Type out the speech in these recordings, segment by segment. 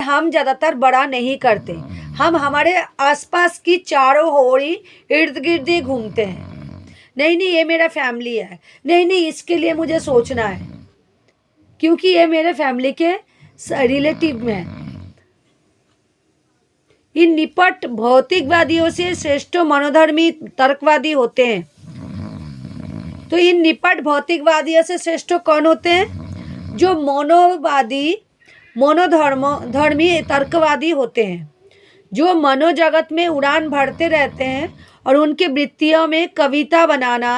हम ज़्यादातर बड़ा नहीं करते, हम हमारे आसपास की चारों ओर ही इर्द गिर्द ही घूमते हैं। नहीं नहीं ये मेरा फैमिली है, नहीं नहीं इसके लिए मुझे सोचना है, क्योंकि ये मेरे फैमिली के रिलेटिव में है। इन निपट भौतिकवादियों से श्रेष्ठ मनोधर्मी तर्कवादी होते हैं। तो इन निपट भौतिकवादियों से श्रेष्ठ कौन होते हैं? जो मनोधर्मी तर्कवादी होते हैं, जो मनोजगत में उड़ान भरते रहते हैं और उनके वृत्तियों में कविता बनाना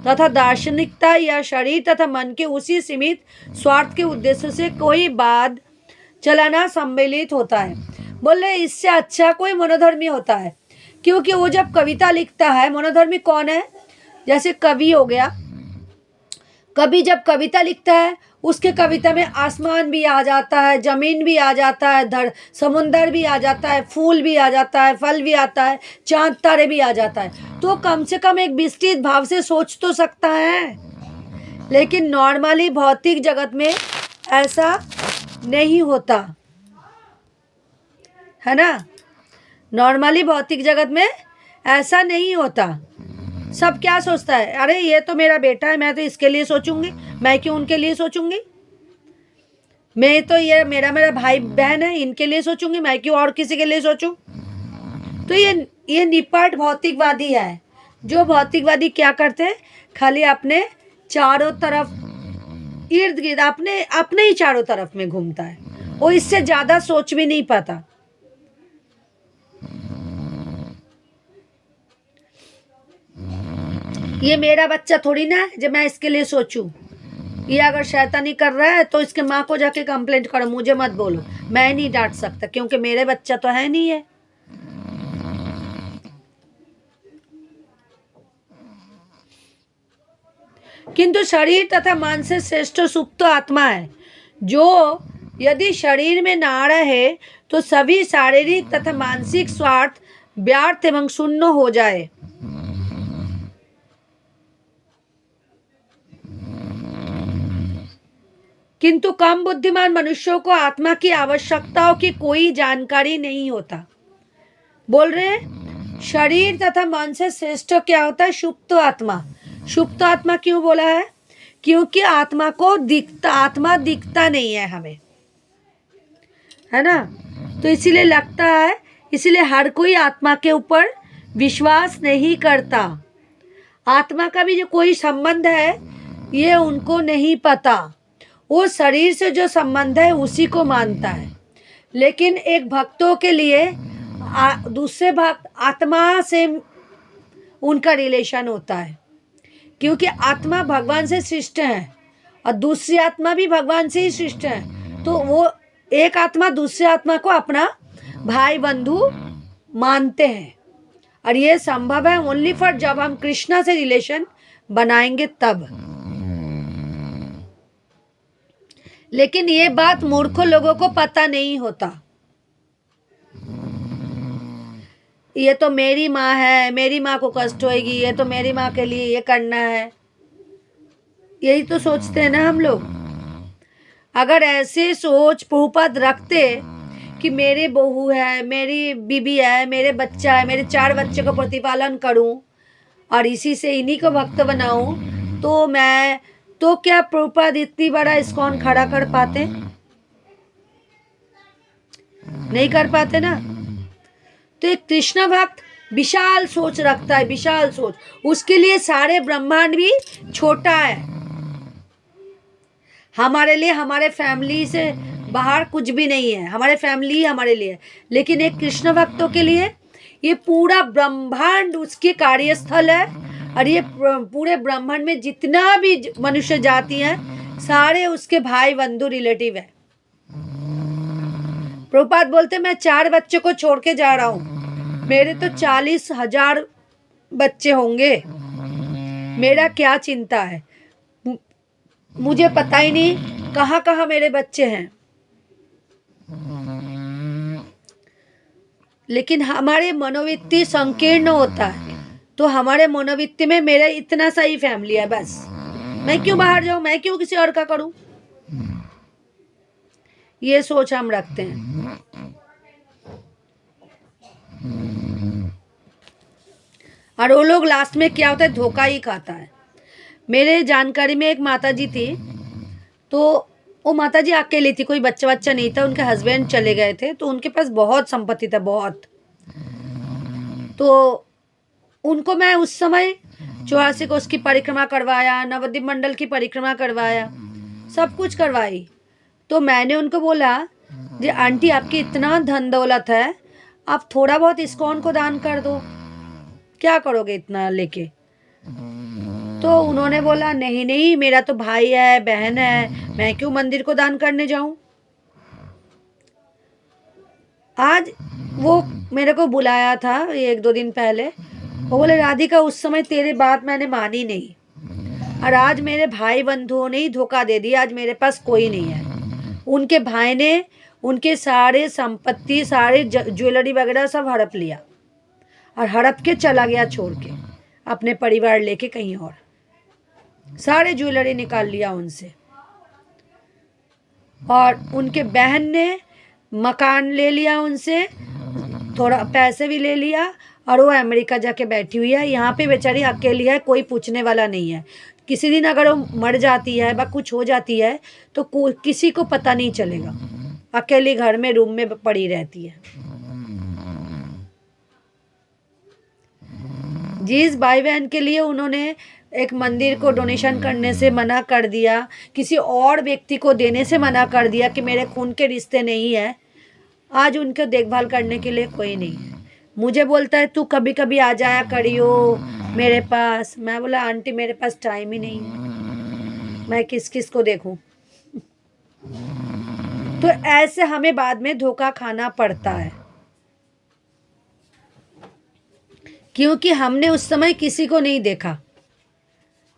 तथा दार्शनिकता या शरीर तथा मन के उसी सीमित स्वार्थ के उद्देश्य से कोई बात चलाना सम्मिलित होता है। बोल रहे इससे अच्छा कोई मनोधर्मी होता है, क्योंकि वो जब कविता लिखता है, मनोधर्मी कौन है? जैसे कवि हो गया, कवि जब कविता लिखता है उसके कविता में आसमान भी आ जाता है, जमीन भी आ जाता है, समुंदर भी आ जाता है, फूल भी आ जाता है, फल भी आता है, चांद तारे भी आ जाता है। तो कम से कम एक विस्तृत भाव से सोच तो सकता है। लेकिन नॉर्मली भौतिक जगत में ऐसा नहीं होता है ना। नॉर्मली भौतिक जगत में ऐसा नहीं होता। सब क्या सोचता है? अरे ये तो मेरा बेटा है, मैं तो इसके लिए सोचूंगी, मैं क्यों उनके लिए सोचूंगी? मैं तो ये मेरा भाई बहन है, इनके लिए सोचूंगी, मैं क्यों और किसी के लिए सोचूं? तो ये निपट भौतिकवादी है। जो भौतिकवादी क्या करते हैं? खाली अपने चारों तरफ इर्द गिर्द अपने ही चारों तरफ में घूमता है, वो इससे ज्यादा सोच भी नहीं पाता। ये मेरा बच्चा थोड़ी ना है जब मैं इसके लिए सोचूं। ये अगर शैतानी कर रहा है तो इसके माँ को जाके कंप्लेंट करो, मुझे मत बोलो। मैं नहीं डांट सकता क्योंकि मेरे बच्चा तो है नहीं है। किंतु शरीर तथा मन से श्रेष्ठ सुप्त आत्मा है, जो यदि शरीर में ना रहे तो सभी शारीरिक तथा मानसिक स्वार्थ व्यर्थ एवं शून्य हो जाए। किंतु कम बुद्धिमान मनुष्यों को आत्मा की आवश्यकताओं की कोई जानकारी नहीं होता। बोल रहे हैं शरीर तथा मन से श्रेष्ठ क्या होता है? सुप्त आत्मा। सुप्त आत्मा क्यों बोला है? क्योंकि आत्मा दिखता नहीं है हमें, है ना। तो इसीलिए लगता है, इसीलिए हर कोई आत्मा के ऊपर विश्वास नहीं करता। आत्मा का भी जो कोई संबंध है ये उनको नहीं पता। वो शरीर से जो संबंध है उसी को मानता है। लेकिन एक भक्तों के लिए दूसरे भक्त आत्मा से उनका रिलेशन होता है, क्योंकि आत्मा भगवान से सृष्ट है और दूसरी आत्मा भी भगवान से ही सृष्ट है। तो वो एक आत्मा दूसरे आत्मा को अपना भाई बंधु मानते हैं, और ये संभव है ओनली फॉर जब हम कृष्णा से रिलेशन बनाएंगे तब। लेकिन ये बात मूर्खों लोगों को पता नहीं होता। ये तो मेरी माँ है, मेरी माँ को कष्ट होएगी, ये तो मेरी माँ के लिए ये करना है, यही तो सोचते हैं ना हम लोग। अगर ऐसे सोच प्रभुपाद रखते कि मेरे बहू है, मेरी बीबी है, मेरे बच्चा है, मेरे 4 बच्चे को प्रतिपालन करूं और इसी से इन्हीं को भक्त बनाऊं, तो क्या प्रभुपाद इतनी बड़ा इस्कॉन खड़ा कर पाते? नहीं कर पाते ना। तो एक कृष्ण भक्त विशाल सोच रखता है, विशाल सोच। उसके लिए सारे ब्रह्मांड भी छोटा है। हमारे लिए हमारे फैमिली से बाहर कुछ भी नहीं है, हमारे फैमिली ही हमारे लिए। लेकिन एक कृष्ण भक्तों के लिए ये पूरा ब्रह्मांड उसके कार्यस्थल है, और ये पूरे ब्रह्मांड में जितना भी मनुष्य जाति हैं सारे उसके भाई बंधु रिलेटिव है। प्रभुपाद बोलते मैं 4 बच्चों को छोड़ के जा रहा हूँ, मेरे तो 40,000 बच्चे होंगे, मेरा क्या चिंता है? मुझे पता ही नहीं कहाँ कहाँ मेरे बच्चे हैं। लेकिन हमारे मनोवृत्ति संकीर्ण होता है, तो हमारे मनोवृत्ति में मेरा इतना सा ही फैमिली है, बस। मैं क्यों बाहर जाऊं, मैं क्यों किसी और का करूं? ये सोच हम रखते हैं। और वो लोग लास्ट में क्या होता है, धोखा ही खाता है। मेरे जानकारी में एक माताजी थी, तो वो माताजी अकेली थी, कोई बच्चा बच्चा नहीं था, उनके हस्बैंड चले गए थे, तो उनके पास बहुत संपत्ति था, बहुत। तो उनको मैं उस समय 84 कोस की परिक्रमा करवाया, नवद्वीप मंडल की परिक्रमा करवाया, सब कुछ करवाई। तो मैंने उनको बोला, जी आंटी आपकी इतना धन दौलत है, आप थोड़ा बहुत इस्कॉन को दान कर दो, क्या करोगे इतना लेके। तो उन्होंने बोला नहीं नहीं, मेरा तो भाई है, बहन है, मैं क्यों मंदिर को दान करने जाऊं। आज वो मेरे को बुलाया था 1-2 दिन पहले, वो बोले राधिका उस समय तेरी बात मैंने मानी नहीं, और आज मेरे भाई बंधुओं ने ही धोखा दे दिया, आज मेरे पास कोई नहीं है। उनके भाई ने उनके सारे संपत्ति, सारे ज्वेलरी वगैरह सब हड़प लिया, और हड़प के चला गया छोड़ के अपने परिवार लेके कहीं और, सारे ज्वेलरी निकाल लिया उनसे। और उनके बहन ने मकान ले लिया उनसे, थोड़ा पैसे भी ले लिया, और वो अमेरिका जाके बैठी हुई है। यहाँ पे बेचारी अकेली है, कोई पूछने वाला नहीं है। किसी दिन अगर वो मर जाती है या कुछ हो जाती है तो किसी को पता नहीं चलेगा, अकेली घर में रूम में पड़ी रहती है। जिस भाई बहन के लिए उन्होंने एक मंदिर को डोनेशन करने से मना कर दिया, किसी और व्यक्ति को देने से मना कर दिया कि मेरे खून के रिश्ते नहीं है, आज उनके देखभाल करने के लिए कोई नहीं है। मुझे बोलता है तू कभी कभी आ जाया करियो मेरे पास। मैं बोला आंटी मेरे पास टाइम ही नहीं है, मैं किस किस को देखूं। तो ऐसे हमें बाद में धोखा खाना पड़ता है, क्योंकि हमने उस समय किसी को नहीं देखा।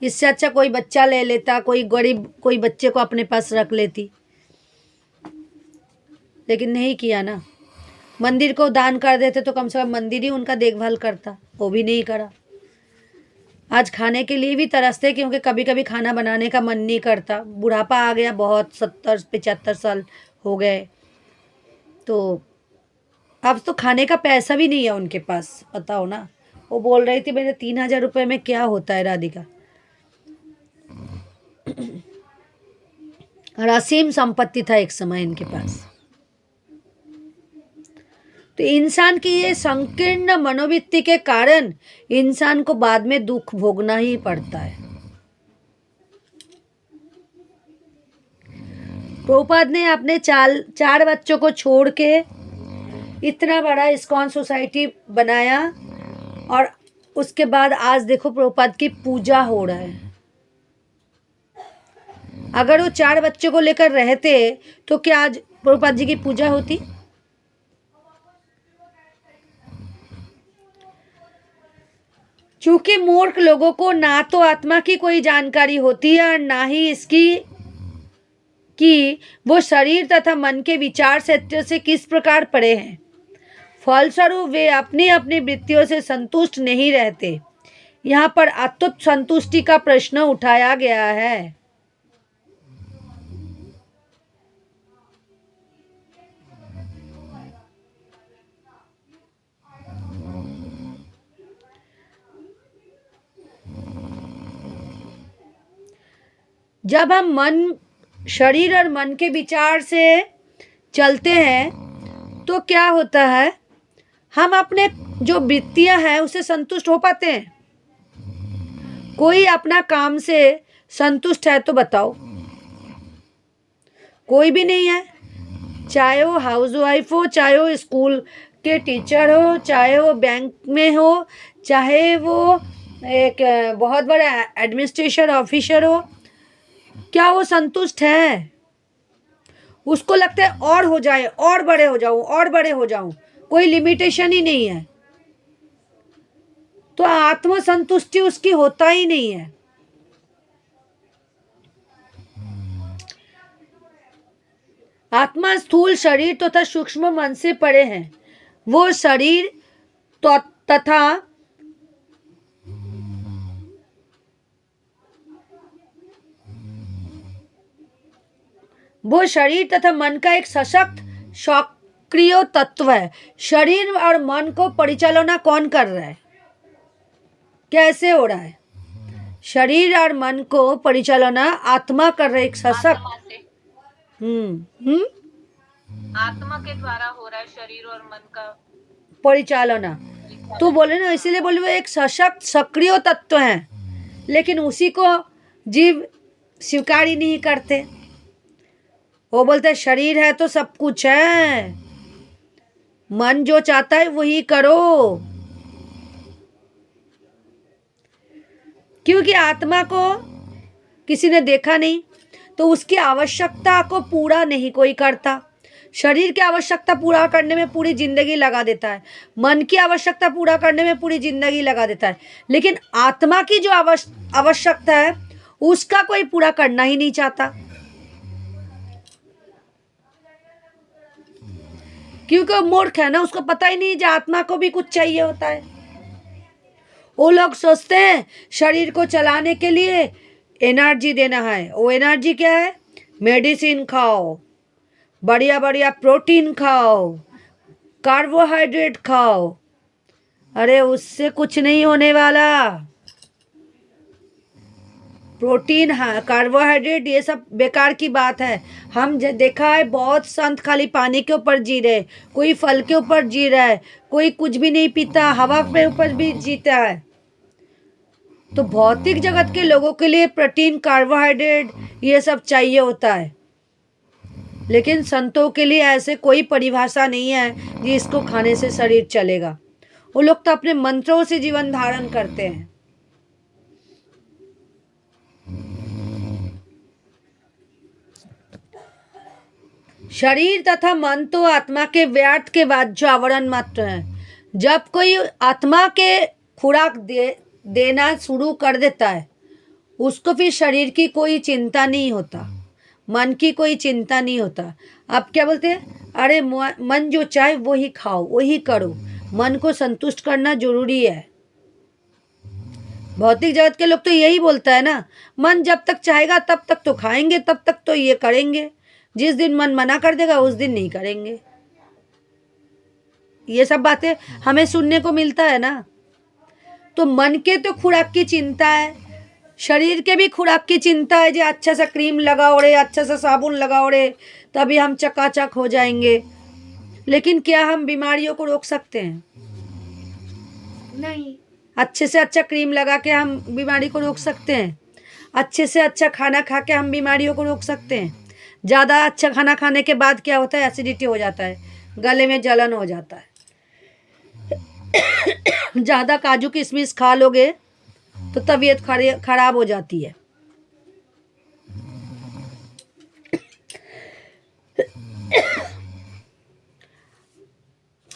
इससे अच्छा कोई बच्चा ले लेता, कोई गरीब कोई बच्चे को अपने पास रख लेती, लेकिन नहीं किया ना। मंदिर को दान कर देते तो कम से कम मंदिर ही उनका देखभाल करता, वो भी नहीं करा। आज खाने के लिए भी तरसते, क्योंकि कभी कभी खाना बनाने का मन नहीं करता, बुढ़ापा आ गया, बहुत 70-75 साल हो गए, तो अब तो खाने का पैसा भी नहीं है उनके पास, बताओ ना। वो बोल रही थी मेरे 3000 रुपये में क्या होता है राधिका, और असीम संपत्ति था एक समय इनके पास। तो इंसान की ये संकीर्ण मनोवृत्ति के कारण इंसान को बाद में दुख भोगना ही पड़ता है। प्रभुपाद ने अपने 4 बच्चों को छोड़ के इतना बड़ा इस्कॉन सोसाइटी बनाया, और उसके बाद आज देखो प्रभुपाद की पूजा हो रहा है। अगर वो 4 बच्चों को लेकर रहते तो क्या आज प्रभुपाद जी की पूजा होती? चूंकि मूर्ख लोगों को ना तो आत्मा की कोई जानकारी होती है और ना ही इसकी कि वो शरीर तथा मन के विचार सत्य से किस प्रकार पड़े हैं, फलस्वरूप वे अपनी अपनी वृत्तियों से संतुष्ट नहीं रहते। यहाँ पर अतुट संतुष्टि का प्रश्न उठाया गया है। जब हम शरीर और मन के विचार से चलते हैं तो क्या होता है, हम अपने जो वृत्तियां हैं उससे संतुष्ट हो पाते हैं? कोई अपना काम से संतुष्ट है तो बताओ? कोई भी नहीं है। चाहे वो हाउसवाइफ हो, चाहे वो स्कूल के टीचर हो, चाहे वो बैंक में हो, चाहे वो एक बहुत बड़ा एडमिनिस्ट्रेशन ऑफिसर हो, क्या वो संतुष्ट है? उसको लगता है और हो जाए, और बड़े हो जाऊं, और बड़े हो जाऊं, कोई लिमिटेशन ही नहीं है। तो आत्म संतुष्टि उसकी होता ही नहीं है। आत्मा स्थूल शरीर तथा सूक्ष्म मन से परे है। वो शरीर तथा वो शरीर तथा मन का एक सशक्त सक्रिय तत्व है। शरीर और मन को परिचालना कौन कर रहा है? कैसे हो रहा है? शरीर और मन को परिचालना आत्मा कर रहा है, एक सशक्त। आत्मा से, आत्मा के द्वारा हो रहा है शरीर और मन का परिचालना। तो बोले ना, इसीलिए बोले वो एक सशक्त सक्रिय तत्व है, लेकिन उसी को जीव स्वीकार ही नहीं करते। वो बोलते शरीर है तो सब कुछ है, मन जो चाहता है वही करो। क्योंकि आत्मा को किसी ने देखा नहीं, तो उसकी आवश्यकता को पूरा नहीं कोई करता। शरीर की आवश्यकता पूरा करने में पूरी जिंदगी लगा देता है, मन की आवश्यकता पूरा करने में पूरी जिंदगी लगा देता है, लेकिन आत्मा की जो आवश्यकता है उसका कोई पूरा करना ही नहीं चाहता। क्योंकि वो मूर्ख है ना, उसको पता ही नहीं जो आत्मा को भी कुछ चाहिए होता है। वो लोग सोचते हैं शरीर को चलाने के लिए एनर्जी देना है। वो एनर्जी क्या है? मेडिसिन खाओ, बढ़िया बढ़िया प्रोटीन खाओ, कार्बोहाइड्रेट खाओ। अरे उससे कुछ नहीं होने वाला। प्रोटीन, हाँ, कार्बोहाइड्रेट, ये सब बेकार की बात है। हम देखा है बहुत संत खाली पानी के ऊपर जी रहे, कोई फल के ऊपर जी रहा है, कोई कुछ भी नहीं पीता, हवा के ऊपर भी जीता है। तो भौतिक जगत के लोगों के लिए प्रोटीन, कार्बोहाइड्रेट ये सब चाहिए होता है, लेकिन संतों के लिए ऐसे कोई परिभाषा नहीं है जिसको खाने से शरीर चलेगा। वो लोग तो अपने मंत्रों से जीवन धारण करते हैं। शरीर तथा मन तो आत्मा के व्यर्थ के वाज्य आवरण मात्र हैं। जब कोई आत्मा के खुराक देना शुरू कर देता है, उसको फिर शरीर की कोई चिंता नहीं होता, मन की कोई चिंता नहीं होता। आप क्या बोलते हैं? अरे मन जो चाहे वही खाओ, वही करो, मन को संतुष्ट करना जरूरी है। भौतिक जगत के लोग तो यही बोलता है ना, मन जब तक चाहेगा तब तक तो खाएंगे, तब तक तो ये करेंगे, जिस दिन मन मना कर देगा उस दिन नहीं करेंगे। ये सब बातें हमें सुनने को मिलता है ना। तो मन के तो खुराक की चिंता है, शरीर के भी खुराक की चिंता है, जो अच्छा सा क्रीम लगाओ रे, अच्छा सा साबुन लगाओ रे, तभी हम चकाचक हो जाएंगे। लेकिन क्या हम बीमारियों को रोक सकते हैं? नहीं। अच्छे से अच्छा क्रीम लगा के हम बीमारी को रोक सकते हैं? अच्छे से अच्छा खाना खा के हम बीमारियों को रोक सकते हैं? ज़्यादा अच्छा खाना खाने के बाद क्या होता है? एसिडिटी हो जाता है, गले में जलन हो जाता है। ज़्यादा काजू किशमिश खा लोगे तो तबीयत खराब हो जाती है।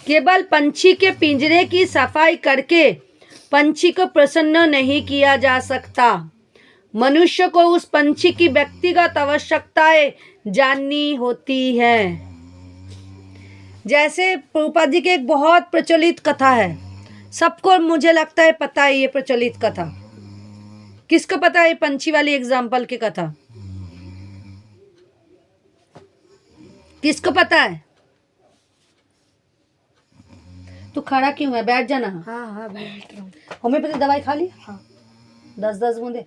केवल पंछी के पिंजरे की सफाई करके पंछी को प्रसन्न नहीं किया जा सकता। मनुष्य को उस पंछी की व्यक्तिगत आवश्यकताएं जाननी होती है। जैसे प्रभुपाद जी की एक बहुत प्रचलित कथा है, सबको मुझे लगता है पता है ये प्रचलित कथा। किसको पता है पंछी वाली एग्जाम्पल की कथा? किसको पता है? तू खड़ा क्यों है? बैठ जाना। हाँ हाँ बैठ रहा हूँ। होम्योपैथी दवाई खा ली? हाँ 10-10 बूंदे।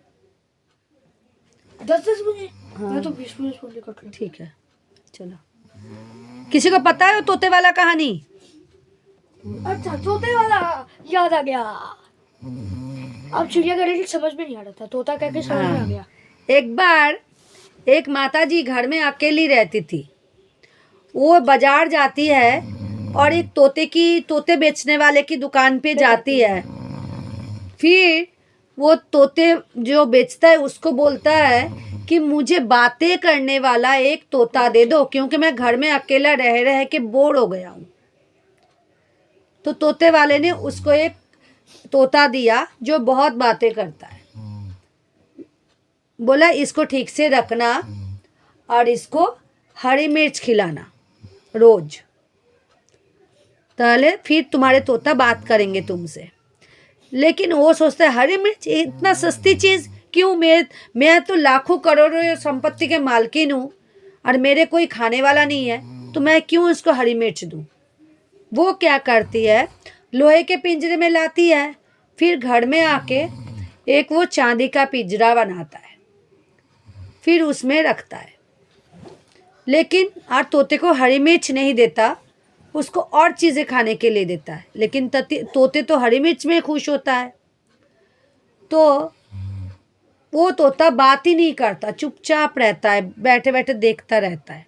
10-10 बजे। हाँ। मैं तो 20 बजे कट लूँ। ठीक है, चलो। किसी को पता है वो तोते वाला कहानी? अच्छा तोते वाला याद आ गया। अब चिड़िया का रेट समझ में नहीं आ रहा था, तोता कह के समझ में आ गया। एक बार एक माता जी घर में अकेली रहती थी। वो बाजार जाती है और एक तोते बेचने वाले की दुकान पे जाती है। फिर वो तोते जो बेचता है उसको बोलता है कि मुझे बातें करने वाला एक तोता दे दो, क्योंकि मैं घर में अकेला रह रह के बोर हो गया हूँ। तो तोते वाले ने उसको एक तोता दिया जो बहुत बातें करता है। बोला इसको ठीक से रखना और इसको हरी मिर्च खिलाना रोज, ताले फिर तुम्हारे तोता बात करेंगे तुमसे। लेकिन वो सोचता है हरी मिर्च इतना सस्ती चीज़ क्यों? मैं तो लाखों करोड़ों संपत्ति के मालकिन हूँ और मेरे कोई खाने वाला नहीं है तो मैं क्यों उसको हरी मिर्च दूँ। वो क्या करती है, लोहे के पिंजरे में लाती है, फिर घर में आके एक वो चांदी का पिंजरा बनाता है, फिर उसमें रखता है। लेकिन और तोते को हरी मिर्च नहीं देता, उसको और चीज़ें खाने के लिए देता है। लेकिन तोते तो हरी मिर्च में खुश होता है। तो वो तोता बात ही नहीं करता, चुपचाप रहता है, बैठे बैठे देखता रहता है।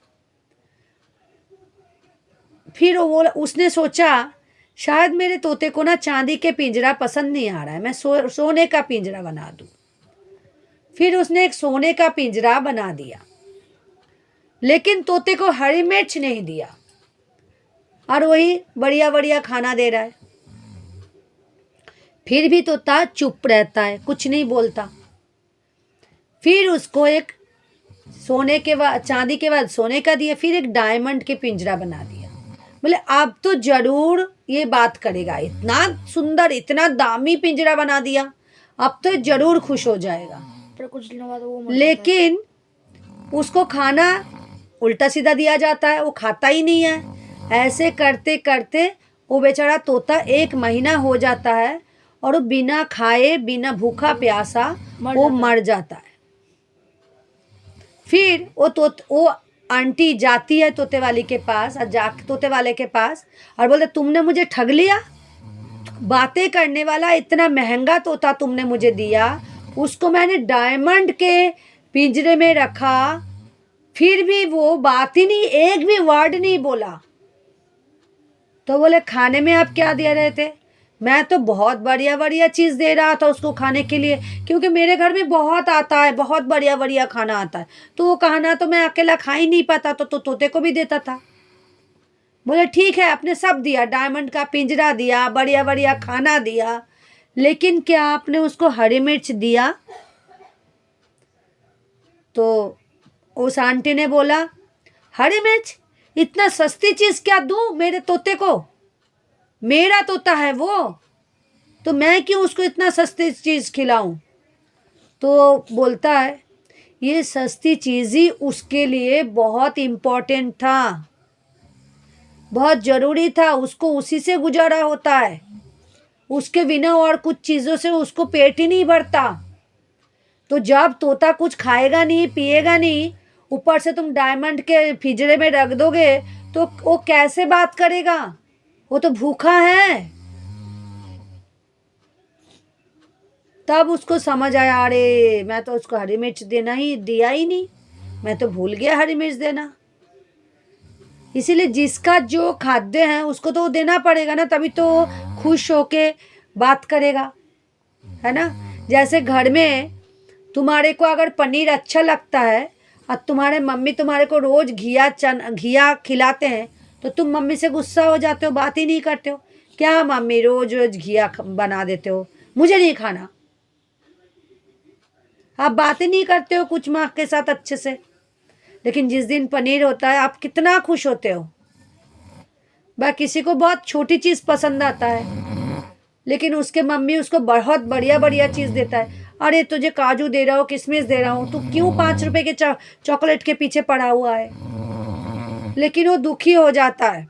फिर वो उसने सोचा शायद मेरे तोते को ना चांदी के पिंजरा पसंद नहीं आ रहा है, मैं सोने का पिंजरा बना दूँ। फिर उसने एक सोने का पिंजरा बना दिया, लेकिन तोते को हरी मिर्च नहीं दिया और वही बढ़िया बढ़िया खाना दे रहा है। फिर भी तोता चुप रहता है, कुछ नहीं बोलता। फिर उसको एक सोने के बाद चांदी के बाद सोने का दिया, फिर एक डायमंड के पिंजरा बना दिया। बोले अब तो जरूर ये बात करेगा, इतना सुंदर इतना दामी पिंजरा बना दिया, अब तो जरूर खुश हो जाएगा। पर कुछ दिनों बाद वो मर लेकिन उसको खाना उल्टा सीधा दिया जाता है, वो खाता ही नहीं है। ऐसे करते करते वो बेचारा तोता 1 महीना हो जाता है और वो बिना खाए बिना भूखा प्यासा वो मर जाता है। फिर वो आंटी जाती है तोते वाली के पास और तोते वाले के पास और बोलते तुमने मुझे ठग लिया, बातें करने वाला इतना महंगा तोता तुमने मुझे दिया, उसको मैंने डायमंड के पिंजरे में रखा, फिर भी वो बात ही नहीं, एक भी वर्ड नहीं बोला। तो बोले खाने में आप क्या दे रहे थे? मैं तो बहुत बढ़िया बढ़िया चीज़ दे रहा था उसको खाने के लिए, क्योंकि मेरे घर में बहुत आता है, बहुत बढ़िया बढ़िया खाना आता है। तो वो खाना तो मैं अकेला खा ही नहीं पाता, तो तोते को भी देता था। बोले ठीक है, आपने सब दिया, डायमंड का पिंजरा दिया, बढ़िया बढ़िया खाना दिया, लेकिन क्या आपने उसको हरी मिर्च दिया? तो उस आंटी ने बोला हरी मिर्च, इतना सस्ती चीज़ क्या दूँ मेरे तोते को? मेरा तोता है वो, तो मैं क्यों उसको इतना सस्ती चीज़ खिलाऊं? तो बोलता है ये सस्ती चीज़ ही उसके लिए बहुत इम्पोर्टेंट था, बहुत ज़रूरी था, उसको उसी से गुजारा होता है, उसके बिना और कुछ चीज़ों से उसको पेट ही नहीं भरता। तो जब तोता कुछ खाएगा नहीं पिएगा नहीं, ऊपर से तुम डायमंड के पिंजरे में रख दोगे तो वो कैसे बात करेगा? वो तो भूखा है। तब उसको समझ आया, अरे मैं तो उसको हरी मिर्च दिया ही नहीं, मैं तो भूल गया हरी मिर्च देना। इसीलिए जिसका जो खाद्य है उसको तो देना पड़ेगा ना, तभी तो खुश होके बात करेगा, है ना। जैसे घर में तुम्हारे को अगर पनीर अच्छा लगता है और तुम्हारे मम्मी तुम्हारे को रोज़ घिया खिलाते हैं, तो तुम मम्मी से गुस्सा हो जाते हो, बात ही नहीं करते हो, क्या मम्मी रोज़ रोज़ घिया बना देते हो, मुझे नहीं खाना। आप बातें नहीं करते हो कुछ माँ के साथ अच्छे से। लेकिन जिस दिन पनीर होता है आप कितना खुश होते हो। किसी को बहुत छोटी चीज़ पसंद आता है, लेकिन उसके मम्मी उसको बहुत बढ़िया बढ़िया चीज़ देता है। अरे तुझे काजू दे रहा हूँ, किशमिश दे रहा हूँ, तू क्यों 5 रुपए के चॉकलेट के पीछे पड़ा हुआ है? लेकिन वो दुखी हो जाता है,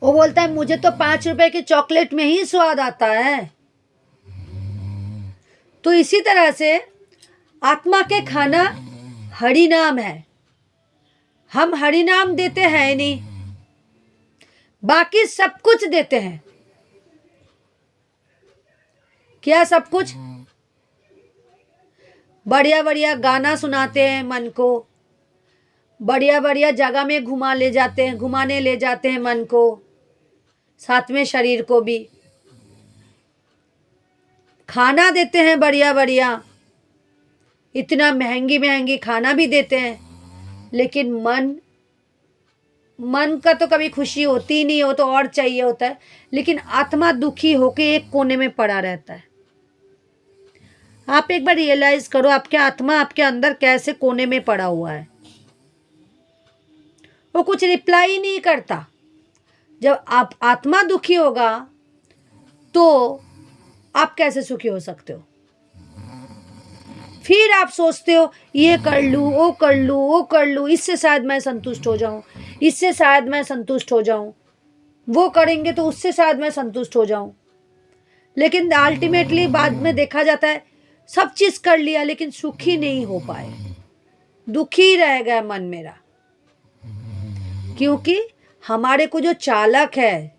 वो बोलता है मुझे तो 5 रुपए के चॉकलेट में ही स्वाद आता है। तो इसी तरह से आत्मा के खाना हरि नाम है। हम हरि नाम देते हैं नहीं, बाकी सब कुछ देते हैं। क्या सब कुछ? बढ़िया बढ़िया गाना सुनाते हैं मन को, बढ़िया बढ़िया जगह में घुमाने ले जाते हैं मन को, साथ में शरीर को भी। खाना देते हैं बढ़िया बढ़िया, इतना महंगी महंगी खाना भी देते हैं, लेकिन मन का तो कभी खुशी होती ही नहीं, हो तो और चाहिए होता है। लेकिन आत्मा दुखी होके एक कोने में पड़ा रहता है। आप एक बार रियलाइज करो, आपके आत्मा आपके अंदर कैसे कोने में पड़ा हुआ है। वो कुछ रिप्लाई नहीं करता। जब आप आत्मा दुखी होगा तो आप कैसे सुखी हो सकते हो? फिर आप सोचते हो ये कर लूँ, वो कर लूँ, वो कर लूँ, इससे शायद मैं संतुष्ट हो जाऊँ, इससे शायद मैं संतुष्ट हो जाऊँ, वो करेंगे तो उससे शायद मैं संतुष्ट हो जाऊँ। लेकिन अल्टीमेटली बाद में देखा जाता है सब चीज कर लिया लेकिन सुखी नहीं हो पाए, दुखी रह गया मन मेरा। क्योंकि हमारे को जो चालक है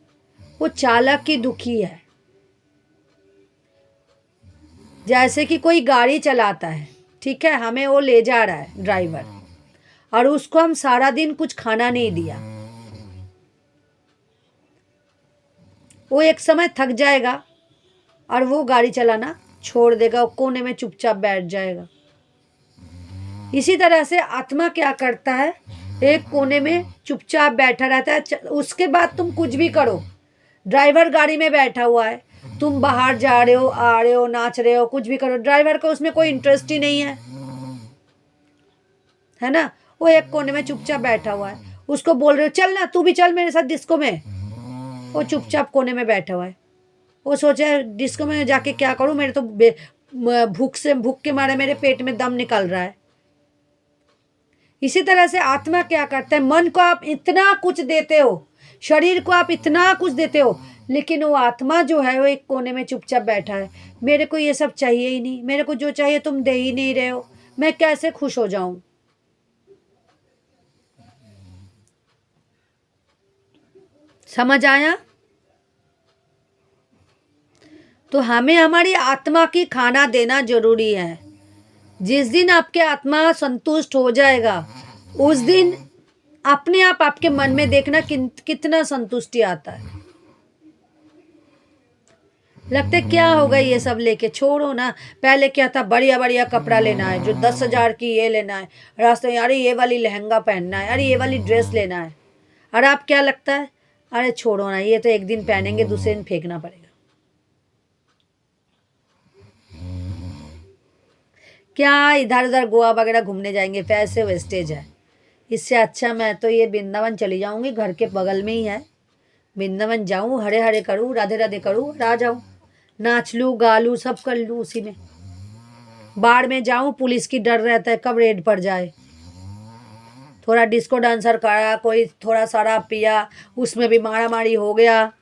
वो चालक ही दुखी है। जैसे कि कोई गाड़ी चलाता है, ठीक है, हमें वो ले जा रहा है ड्राइवर, और उसको हम सारा दिन कुछ खाना नहीं दिया, वो एक समय थक जाएगा और वो गाड़ी चलाना छोड़ देगा, वो कोने में चुपचाप बैठ जाएगा। इसी तरह से आत्मा क्या करता है, एक कोने में चुपचाप बैठा रहता है। उसके बाद तुम कुछ भी करो, ड्राइवर गाड़ी में बैठा हुआ है, तुम बाहर जा रहे हो, आ रहे हो, नाच रहे हो, कुछ भी करो, ड्राइवर को उसमें कोई इंटरेस्ट ही नहीं है ना। वो एक कोने में चुपचाप बैठा हुआ है, उसको बोल रहे हो चल ना, तू भी चल मेरे साथ डिस्को में, वो चुपचाप कोने में बैठा हुआ है। वो सोचे डिस्को में जाके क्या करूं, मेरे तो भूख के मारे मेरे पेट में दम निकल रहा है। इसी तरह से आत्मा क्या करता है, मन को आप इतना कुछ देते हो, शरीर को आप इतना कुछ देते हो, लेकिन वो आत्मा जो है वो एक कोने में चुपचाप बैठा है। मेरे को ये सब चाहिए ही नहीं, मेरे को जो चाहिए तुम दे ही नहीं रहे हो, मैं कैसे खुश हो जाऊं। समझ आया? तो हमें हमारी आत्मा की खाना देना जरूरी है। जिस दिन आपके आत्मा संतुष्ट हो जाएगा, उस दिन अपने आप आपके मन में देखना कितना संतुष्टि आता है। लगता है क्या होगा ये सब लेके, छोड़ो ना। पहले क्या था, बढ़िया बढ़िया कपड़ा लेना है, जो 10,000 की ये लेना है, रास्ते में अरे ये वाली लहंगा पहनना है, अरे ये वाली ड्रेस लेना है। और अब क्या लगता है, अरे छोड़ो ना, ये तो एक दिन पहनेंगे, दूसरे दिन फेंकना पड़ेगा। क्या इधर उधर गोवा वगैरह घूमने जाएंगे, पैसे वेस्टेज है। इससे अच्छा मैं तो ये वृंदावन चली जाऊंगी, घर के बगल में ही है, वृंदावन जाऊं, हरे हरे करूं, राधे राधे करूं, आ जाऊं, नाच लूं, गा लूं, सब कर लूं उसी में। बाढ़ में जाऊं, पुलिस की डर रहता है कब रेड पड़ जाए। थोड़ा डिस्को डांसर करा, कोई थोड़ा शराब पिया, उसमें भी मारा मारी हो गया,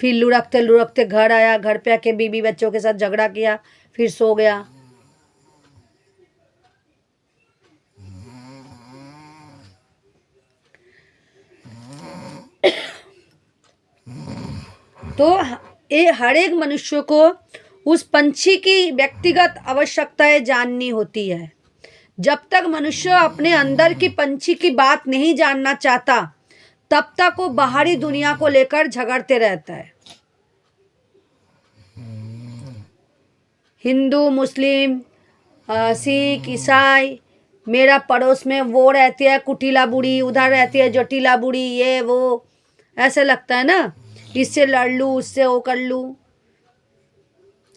फिर लुढ़कते लुढ़कते घर आया, घर पे आके बीवी बच्चों के साथ झगड़ा किया, फिर सो गया। तो ये हर एक मनुष्य को उस पंछी की व्यक्तिगत आवश्यकताएं जाननी होती है। जब तक मनुष्य अपने अंदर की पंछी की बात नहीं जानना चाहता, तब तक वो बाहरी दुनिया को लेकर झगड़ते रहता है। हिंदू, मुस्लिम, सिख, ईसाई, मेरा पड़ोस में वो रहती है कुटिला बुढ़ी, उधर रहती है जटिला बुढ़ी, ये वो, ऐसे लगता है ना, इससे लड़ लूँ, उससे वो कर लूँ।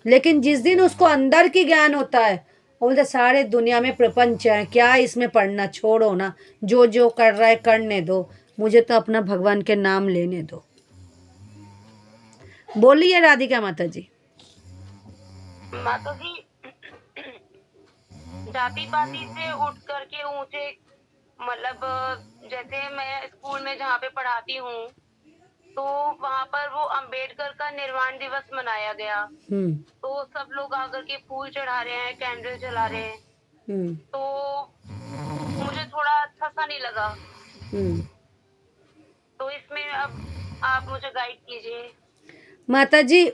लेकिन जिस दिन उसको अंदर की ज्ञान होता है, वो बोलते सारे दुनिया में प्रपंच है, क्या इसमें पढ़ना, छोड़ो ना, जो जो कर रहा है करने दो, मुझे तो अपना भगवान के नाम लेने दो। बोलिए राधिका माता जी। माता जी, जाति पाति से उठ करके ऊंचे, मतलब जैसे मैं स्कूल में जहाँ पे पढ़ाती हूँ, तो वहाँ पर वो अंबेडकर का निर्वाण दिवस मनाया गया। तो सब लोग आकर के फूल चढ़ा रहे हैं, कैंडल जला रहे हैं। तो मुझे थोड़ा अच्छा सा नहीं लगा। तो इसमें अब आप मुझे गाइड कीजिए। माता जी,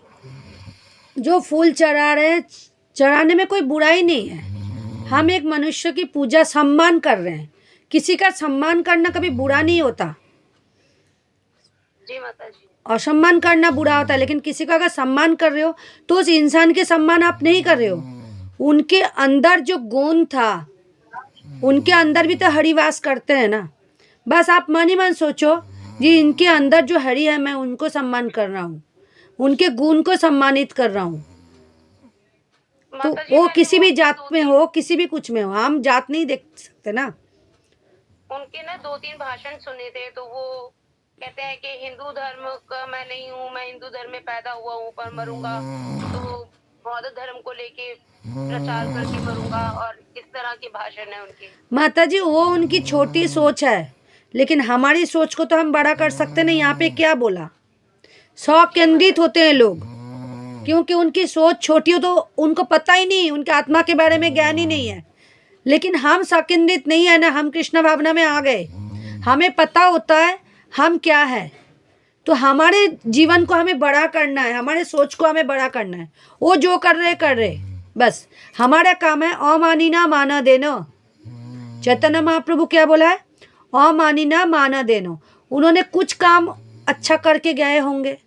जो फूल चढ़ा रहे हैं, चढ़ाने में कोई बुराई नहीं है। हम एक मनुष्य की पूजा, सम्मान कर रहे हैं। किसी का सम्मान करना कभी बुरा नहीं होता। जी माता जी। असम्मान करना बुरा होता है, लेकिन किसी का अगर सम्मान कर रहे हो तो उस इंसान के सम्मान आप नहीं कर रहे हो। उनके अंदर जो गुण था, उनके अंदर भी तो हरिवास करते हैं ना। बस आप मन ही मन सोचो जी, इनके अंदर जो हरि है, मैं उनको सम्मान कर रहा हूँ, उनके गुण को सम्मानित कर रहा हूँ। तो वो किसी भी जात में हो, किसी भी कुछ में हो, हम जात नहीं देख सकते ना। उनके ना 2-3 भाषण सुने थे, तो वो कहते हैं कि हिंदू धर्म का मैं नहीं हूँ, मैं हिंदू धर्म में पैदा हुआ हूँ पर मरूंगा। तो बौद्ध धर्म को लेके प्रचार करके मरूंगा, और इस तरह के भाषण है उनके। माता जी वो उनकी छोटी सोच है, लेकिन हमारी सोच को तो हम बड़ा कर सकते नहीं। यहाँ पे क्या बोला, 100 केंद्रित होते हैं लोग, क्योंकि उनकी सोच छोटी हो तो उनको पता ही नहीं, उनके आत्मा के बारे में ज्ञान ही नहीं है। लेकिन हम सकेंद्रित नहीं है ना, हम कृष्ण भावना में आ गए, हमें पता होता है हम क्या है। तो हमारे जीवन को हमें बड़ा करना है, हमारे सोच को हमें बड़ा करना है। वो जो कर रहे बस हमारा काम है अमानिना माना देनो। चैतन्य महाप्रभु क्या बोला है, अमानिना माना देनो। उन्होंने कुछ काम अच्छा करके गए होंगे,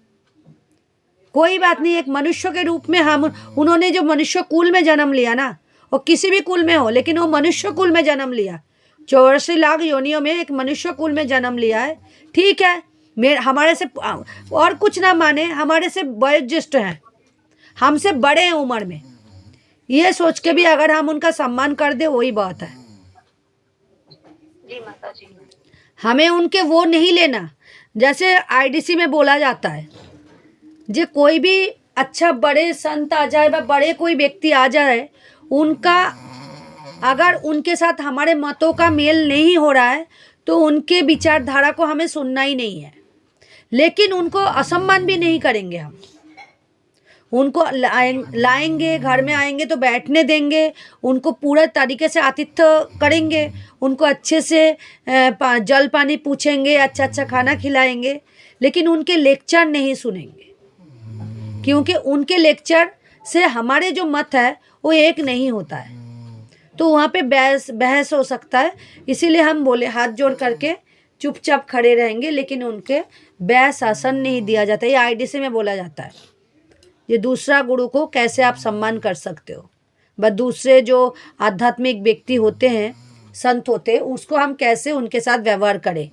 कोई बात नहीं। एक मनुष्य के रूप में हम, उन्होंने जो मनुष्य कुल में जन्म लिया ना, वो किसी भी कुल में हो, लेकिन वो मनुष्य कुल में जन्म लिया। 84 लाख योनियों में एक मनुष्य कुल में जन्म लिया है, ठीक है। हमारे से और कुछ ना माने, हमारे से वयोज्येष्ठ हैं, हमसे बड़े हैं उम्र में, ये सोच के भी अगर हम उनका सम्मान कर दे वही बात है। जी माता जी। हमें उनके वो नहीं लेना। जैसे आईडीसी में बोला जाता है, जो कोई भी अच्छा बड़े संत आ जाए या बड़े कोई व्यक्ति आ जाए, उनका अगर उनके साथ हमारे मतों का मेल नहीं हो रहा है तो उनके विचारधारा को हमें सुनना ही नहीं है। लेकिन उनको असम्मान भी नहीं करेंगे हम, उनको लाएंगे, घर में आएंगे तो बैठने देंगे, उनको पूरा तरीके से आतिथ्य करेंगे, उनको अच्छे से जल पानी पूछेंगे, अच्छा अच्छा खाना खिलाएंगे। लेकिन उनके लेक्चर नहीं सुनेंगे, क्योंकि उनके लेक्चर से हमारे जो मत है वो एक नहीं होता है, तो वहाँ पे बहस हो सकता है। इसीलिए हम बोले हाथ जोड़ करके चुपचाप खड़े रहेंगे, लेकिन उनके बहस आसन नहीं दिया जाता। ये आईडीसी में बोला जाता है, ये दूसरा गुरु को कैसे आप सम्मान कर सकते हो, बस दूसरे जो आध्यात्मिक व्यक्ति होते हैं, संत होते हैं, उसको हम कैसे उनके साथ व्यवहार करें।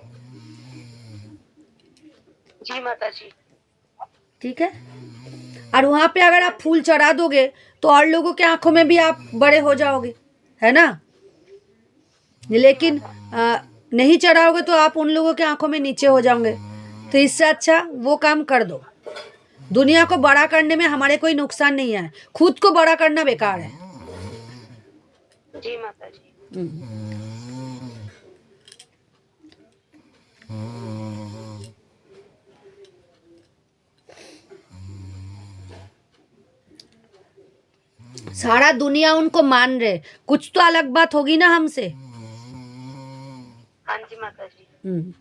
जी माता जी। ठीक है। और वहाँ पे अगर आप फूल चढ़ा दोगे तो और लोगों के आंखों में भी आप बड़े हो जाओगे, है ना। लेकिन नहीं चढ़ाओगे तो आप उन लोगों के आंखों में नीचे हो जाओगे। तो इससे अच्छा वो काम कर दो। दुनिया को बड़ा करने में हमारे कोई नुकसान नहीं है, खुद को बड़ा करना बेकार है। जी माता जी। सारा दुनिया उनको मान रहे, कुछ तो अलग बात होगी ना हमसे। हाँ जी माता जी।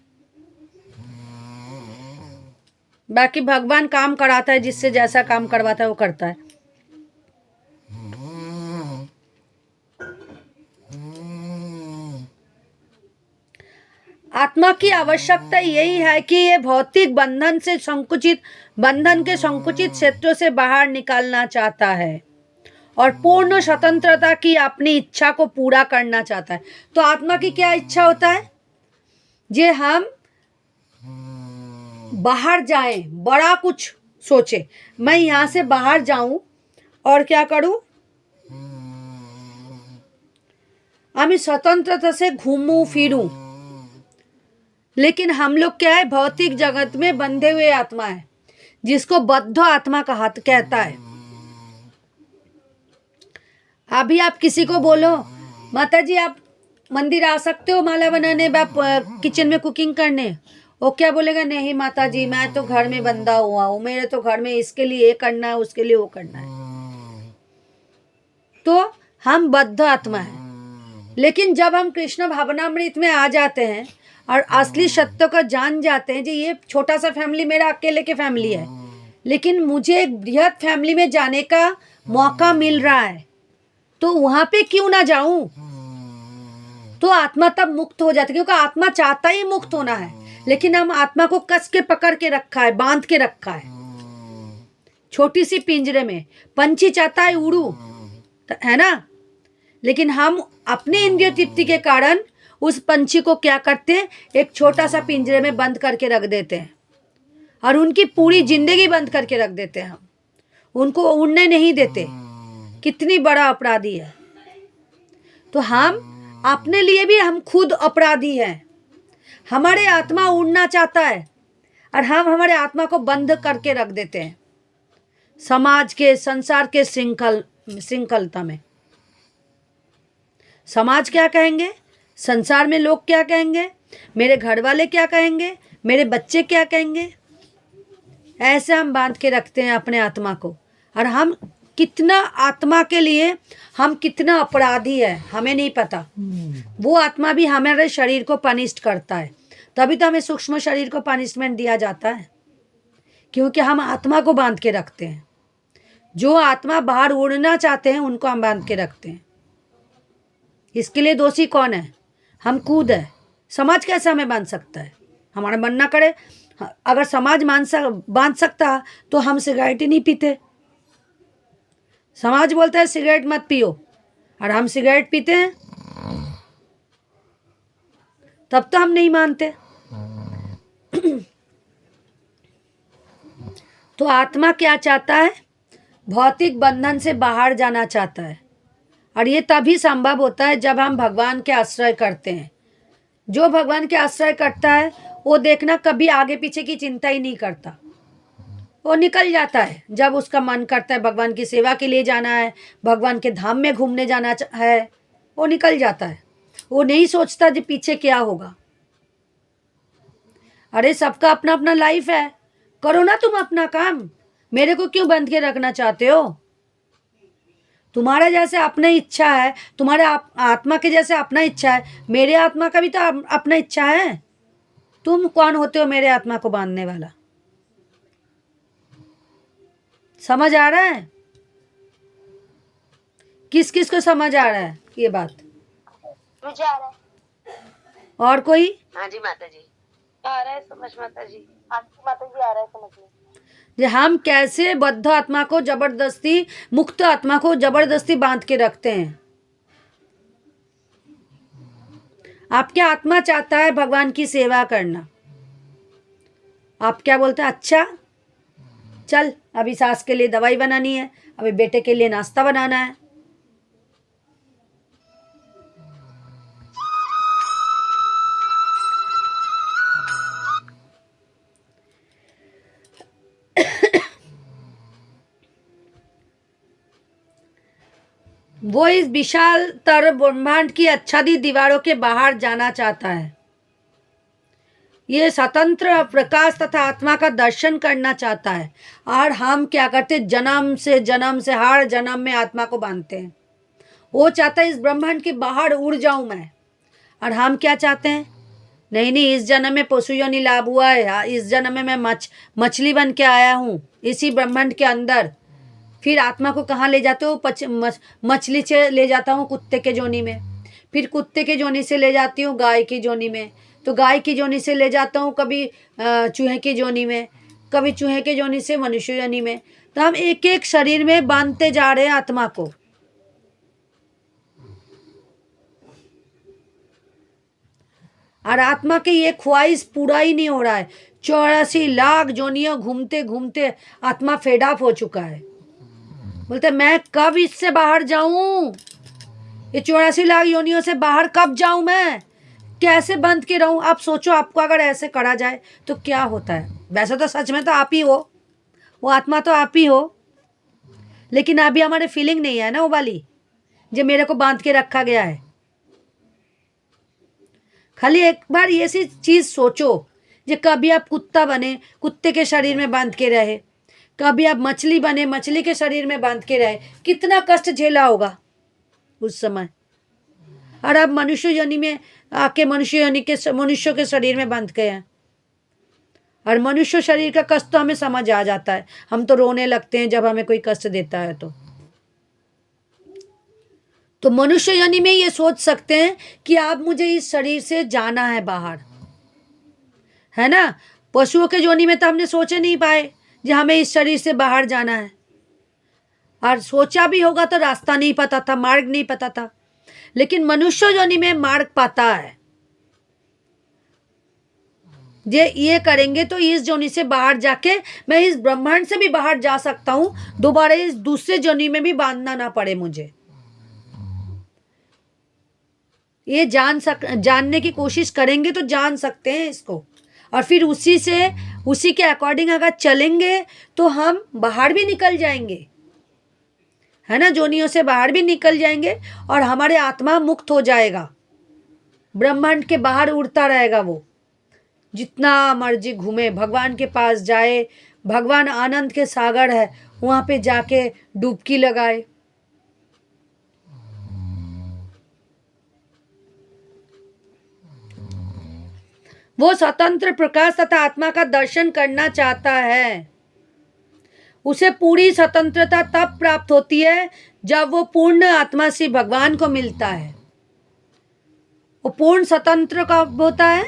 बाकी भगवान काम कराता है, जिससे जैसा काम करवाता है वो करता है। आत्मा की आवश्यकता यही है कि ये भौतिक बंधन के संकुचित क्षेत्रों से बाहर निकालना चाहता है और पूर्ण स्वतंत्रता की अपनी इच्छा को पूरा करना चाहता है। तो आत्मा की क्या इच्छा होता है, जे हम बाहर जाएं, बड़ा कुछ सोचे, मैं यहाँ से बाहर जाऊं और क्या करूं, আমি स्वतंत्रता से घूमूं फिरूं। लेकिन हम लोग क्या है, भौतिक जगत में बंधे हुए आत्मा है, जिसको बद्ध आत्मा कहता है। अभी आप किसी को बोलो माता जी आप मंदिर आ सकते हो माला बनाने, किचन में कुकिंग करने, वो क्या बोलेगा, नहीं माता जी मैं तो घर में बंधा हुआ हूँ, मेरे तो घर में इसके लिए ये करना है, उसके लिए वो करना है। तो हम बद्ध आत्मा है। लेकिन जब हम कृष्ण भावनामृत में आ जाते हैं और असली सत्य को जान जाते हैं, जी ये छोटा सा फैमिली मेरा अकेले के फैमिली है, लेकिन मुझे एक बृहद फैमिली में जाने का मौका मिल रहा है, तो वहां पे क्यों ना जाऊं। तो आत्मा तब मुक्त हो जाती है, क्योंकि आत्मा चाहता ही मुक्त होना है, लेकिन हम आत्मा को कस के पकड़ के रखा है, बांध के रखा है छोटी सी पिंजरे में। पंछी चाहता है उड़ू, है ना, लेकिन हम अपने इंद्रिय तृप्ति के कारण उस पंछी को क्या करते हैं, एक छोटा सा पिंजरे में बंद करके रख देते हैं और उनकी पूरी जिंदगी बंद करके रख देते हैं। हम उनको उड़ने नहीं देते। कितनी बड़ा अपराधी है। तो हम अपने लिए भी हम खुद अपराधी हैं। हमारे आत्मा उड़ना चाहता है और हम हमारे आत्मा को बंद करके रख देते हैं। समाज के, संसार के श्रृंखलता में। समाज क्या कहेंगे, संसार में लोग क्या कहेंगे, मेरे घर वाले क्या कहेंगे, मेरे बच्चे क्या कहेंगे, ऐसे हम बांध के रखते हैं अपने आत्मा को। और हम कितना आत्मा के लिए हम कितना अपराधी है हमें नहीं पता। वो आत्मा भी हमारे शरीर को पनिष्ट करता है, तभी तो हमें सूक्ष्म शरीर को पनिशमेंट दिया जाता है, क्योंकि हम आत्मा को बांध के रखते हैं। जो आत्मा बाहर उड़ना चाहते हैं उनको हम बांध के रखते हैं। इसके लिए दोषी कौन है, हम खुद है। समाज कैसे हमें बांध सकता है, हमारा मन ना करे। अगर समाज बांध सकता तो हम सिगरेट ही नहीं पीते। समाज बोलता है सिगरेट मत पियो, और हम सिगरेट पीते हैं, तब तो हम नहीं मानते। तो आत्मा क्या चाहता है, भौतिक बंधन से बाहर जाना चाहता है, और ये तभी संभव होता है जब हम भगवान के आश्रय करते हैं। जो भगवान के आश्रय करता है वो देखना कभी आगे पीछे की चिंता ही नहीं करता, वो निकल जाता है। जब उसका मन करता है भगवान की सेवा के लिए जाना है, भगवान के धाम में घूमने जाना है, वो निकल जाता है। वो नहीं सोचता कि पीछे क्या होगा। अरे सबका अपना अपना लाइफ है, करो ना तुम अपना काम, मेरे को क्यों बंद के रखना चाहते हो। तुम्हारा जैसे अपना इच्छा है, तुम्हारे आत्मा के जैसे अपना इच्छा है, मेरे आत्मा का भी तो अपना इच्छा है। तुम कौन होते हो मेरे आत्मा को बांधने वाला। समझ आ रहा है, किस किस को समझ आ रहा है ये बात। मुझे आ रहा है। और कोई। हाँ जी माता जी, आ रहा है समझ माता जी। हाँ जी माता जी, आ रहा है समझ में। जे हम कैसे बद्ध आत्मा को जबरदस्ती, मुक्त आत्मा को जबरदस्ती बांध के रखते हैं। आपकी आत्मा चाहता है भगवान की सेवा करना, आप क्या बोलते हैं, अच्छा चल अभी सास के लिए दवाई बनानी है, अभी बेटे के लिए नाश्ता बनाना है। वो इस विशाल तर ब्रह्मांड की आच्छादित दीवारों के बाहर जाना चाहता है। ये स्वतंत्र प्रकाश तथा आत्मा का दर्शन करना चाहता है। और हम क्या करते, जन्म से हर जन्म में आत्मा को बांधते हैं। वो चाहता है इस ब्रह्मांड के बाहर उड़ जाऊं मैं, और हम क्या चाहते हैं, नहीं नहीं इस जन्म में पशु योनि लाभ हुआ है, इस जन्म में मैं मछली बन के आया हूँ इसी ब्रह्मांड के अंदर। फिर आत्मा को कहाँ ले जाते हो, मछली से ले जाता हूँ कुत्ते के जोनी में, फिर कुत्ते के जोनी से ले जाती हूँ गाय की जोनी में, तो गाय की जोनी से ले जाता हूँ कभी चूहे की जोनी में, कभी चूहे के जोनी से मनुष्य योनि में। तो हम एक एक शरीर में बांधते जा रहे हैं आत्मा को। और आत्मा की ये ख्वाहिश पूरा ही नहीं हो रहा है। 84 लाख जोनियों घूमते घूमते आत्मा फेड अप हो चुका है। बोलते मैं कब इससे बाहर जाऊं, ये 84 लाख योनियों से बाहर कब जाऊं, मैं कैसे बंद के रहूं। आप सोचो, आपको अगर ऐसे करा जाए तो क्या होता है। वैसे तो सच में तो आप ही हो, वो आत्मा तो आप ही हो, लेकिन अभी हमारे फीलिंग नहीं है ना वो वाली जो मेरे को बांध के रखा गया है। खाली एक बार ये सी चीज़ सोचो, जो कभी आप कुत्ता बने, कुत्ते के शरीर में बांध के रहे, कभी आप मछली बने, मछली के शरीर में बांध के रहे, कितना कष्ट झेला होगा उस समय। और अब मनुष्य योनि में आके मनुष्यों के शरीर में बांध गए हैं। और मनुष्य शरीर का कष्ट तो हमें समझ आ जाता है, हम तो रोने लगते हैं जब हमें कोई कष्ट देता है। तो मनुष्य योनि में ये सोच सकते हैं कि आप मुझे इस शरीर से जाना है बाहर, है ना। पशुओं के योनि में तो हमने सोचे नहीं पाए जो हमें इस शरीर से बाहर जाना है, और सोचा भी होगा तो रास्ता नहीं पता था, मार्ग नहीं पता था। लेकिन मनुष्य योनि में मार्ग पता है, ये करेंगे तो इस योनि से बाहर जाके मैं इस ब्रह्मांड से भी बाहर जा सकता हूँ, दोबारा इस दूसरे योनि में भी बांधना ना पड़े मुझे। ये जानने की कोशिश करेंगे तो जान सकते हैं इसको, और फिर उसी से उसी के अकॉर्डिंग अगर चलेंगे तो हम बाहर भी निकल जाएंगे, है ना, जोनियों से बाहर भी निकल जाएंगे और हमारे आत्मा मुक्त हो जाएगा, ब्रह्मांड के बाहर उड़ता रहेगा वो, जितना मर्जी घूमे, भगवान के पास जाए, भगवान आनंद के सागर है, वहाँ पे जाके डुबकी लगाए। वो स्वतंत्र प्रकाश तथा आत्मा का दर्शन करना चाहता है। उसे पूरी स्वतंत्रता तब प्राप्त होती है जब वो पूर्ण आत्मा से भगवान को मिलता है। वो पूर्ण स्वतंत्र कब होता है?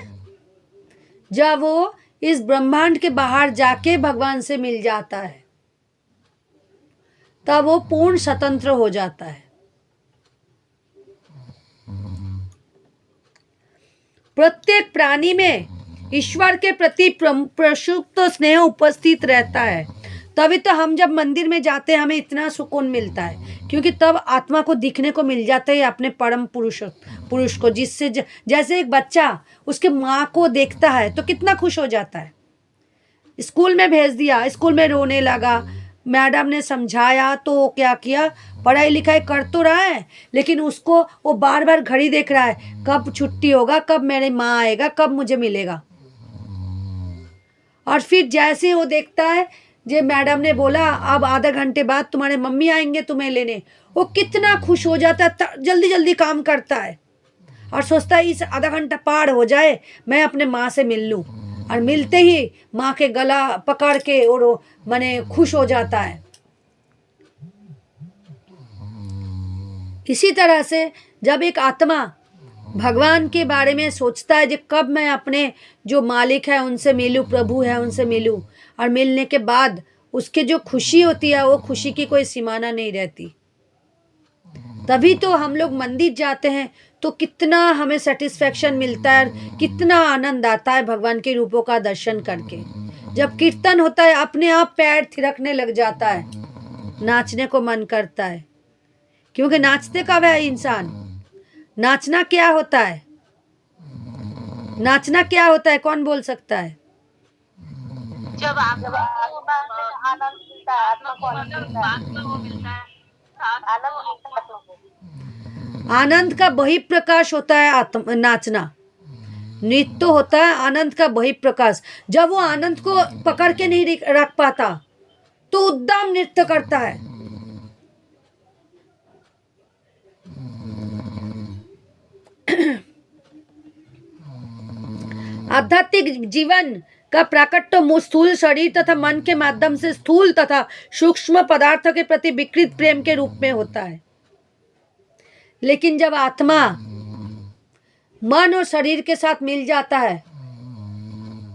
जब वो इस ब्रह्मांड के बाहर जाके भगवान से मिल जाता है, तब वो पूर्ण स्वतंत्र हो जाता है। प्रत्येक प्राणी में ईश्वर के प्रति प्रशुद्ध स्नेह उपस्थित रहता है। तभी तो हम जब मंदिर में जाते हैं हमें इतना सुकून मिलता है, क्योंकि तब आत्मा को दिखने को मिल जाता है अपने परम पुरुष को, जिससे जैसे एक बच्चा उसके माँ को देखता है तो कितना खुश हो जाता है। स्कूल में भेज दिया, स्कूल में रोने लगा, मैडम ने समझाया तो वो क्या किया, पढ़ाई लिखाई कर तो रहा है लेकिन उसको वो बार बार घड़ी देख रहा है, कब छुट्टी होगा, कब मेरी माँ आएगा, कब मुझे मिलेगा। और फिर जैसे वो देखता है जे मैडम ने बोला अब आधा घंटे बाद तुम्हारे मम्मी आएंगे तुम्हें लेने, वो कितना खुश हो जाता है, जल्दी जल्दी काम करता है और सोचता है इस आधा घंटा पार हो जाए मैं अपने माँ से मिल लूँ, और मिलते ही माँ के गला पकड़ के और माने खुश हो जाता है। इसी तरह से जब एक आत्मा भगवान के बारे में सोचता है कि कब मैं अपने जो मालिक है उनसे मिलूं, प्रभु है उनसे मिलूं, और मिलने के बाद उसके जो खुशी होती है वो खुशी की कोई सीमाना नहीं रहती। तभी तो हम लोग मंदिर जाते हैं तो कितना हमें सेटिस्फेक्शन मिलता है, कितना आनंद आता है भगवान के रूपों का दर्शन करके। जब कीर्तन होता है अपने आप पैर थिरकने लग जाता है, नाचने को मन करता है, क्योंकि नाचते कब है इंसान? नाचना क्या होता है? नाचना क्या होता है, कौन बोल सकता है? जब आपको आनंद मिलता है, आत्मा को आनंद मिलता है, आनंद का बहिप्रकाश होता है नाचना। नृत्य होता है आनंद का बहिप्रकाश। जब वो आनंद को पकड़ के नहीं रख पाता तो उद्दाम नृत्य करता है। आध्यात्मिक जीवन का प्राकट्य स्थूल शरीर तथा मन के माध्यम से स्थूल तथा सूक्ष्म पदार्थों के प्रति विकृत प्रेम के रूप में होता है। लेकिन जब आत्मा मन और शरीर के साथ मिल जाता है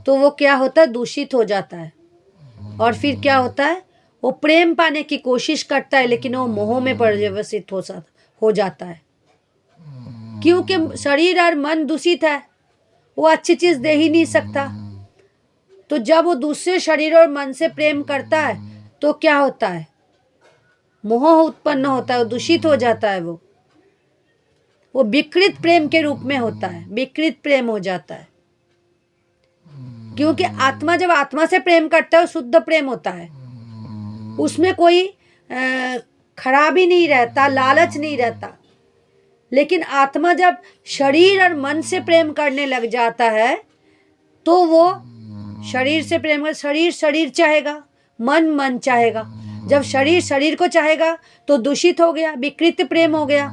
तो वो क्या होता है? दूषित हो जाता है। और फिर क्या होता है? वो प्रेम पाने की कोशिश करता है लेकिन वो मोह में पर्यवसित हो जाता है, क्योंकि शरीर और मन दूषित है, वो अच्छी चीज दे ही नहीं सकता। तो जब वो दूसरे शरीर और मन से प्रेम करता है तो क्या होता है? मोह उत्पन्न होता है, दूषित हो जाता है। वो विकृत प्रेम के रूप में होता है, विकृत प्रेम हो जाता है। क्योंकि आत्मा जब आत्मा से प्रेम करता है वो शुद्ध प्रेम होता है, उसमें कोई खराबी नहीं रहता, लालच नहीं रहता। लेकिन आत्मा जब शरीर और मन से प्रेम करने लग जाता है तो वो शरीर से प्रेम कर, शरीर शरीर चाहेगा, मन मन चाहेगा। जब शरीर शरीर को चाहेगा तो दूषित हो गया, विकृत प्रेम हो गया,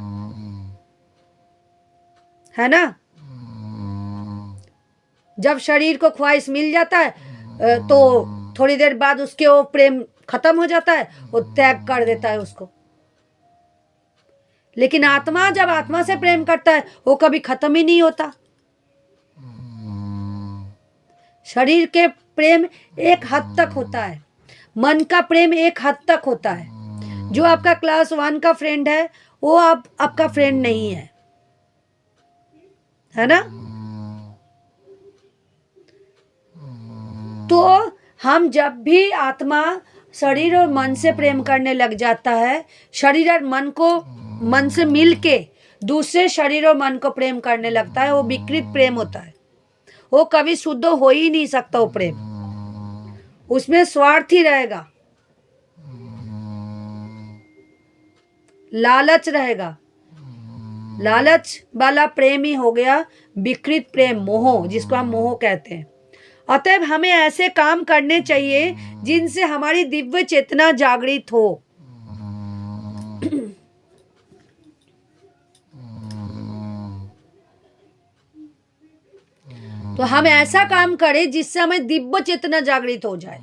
है ना। जब शरीर को ख्वाहिश मिल जाता है तो थोड़ी देर बाद उसके वो प्रेम खत्म हो जाता है, वो त्याग कर देता है उसको। लेकिन आत्मा जब आत्मा से प्रेम करता है वो कभी खत्म ही नहीं होता। शरीर के प्रेम एक हद तक होता है, मन का प्रेम एक हद तक होता है। जो आपका क्लास 1 का फ्रेंड है वो आपका फ्रेंड नहीं है ना। तो हम जब भी आत्मा शरीर और मन से प्रेम करने लग जाता है, शरीर और मन से मिलके दूसरे शरीर और मन को प्रेम करने लगता है, वो विकृत प्रेम होता है। वो कभी शुद्ध हो ही नहीं सकता वो प्रेम। उसमें स्वार्थ ही रहेगा, लालच रहेगा। लालच वाला प्रेम ही हो गया विकृत प्रेम, मोह, जिसको हम मोह कहते हैं। अतएव हमें ऐसे काम करने चाहिए जिनसे हमारी दिव्य चेतना जागृत हो। तो हम ऐसा काम करें जिससे हमें दिव्य चेतना जागृत हो जाए।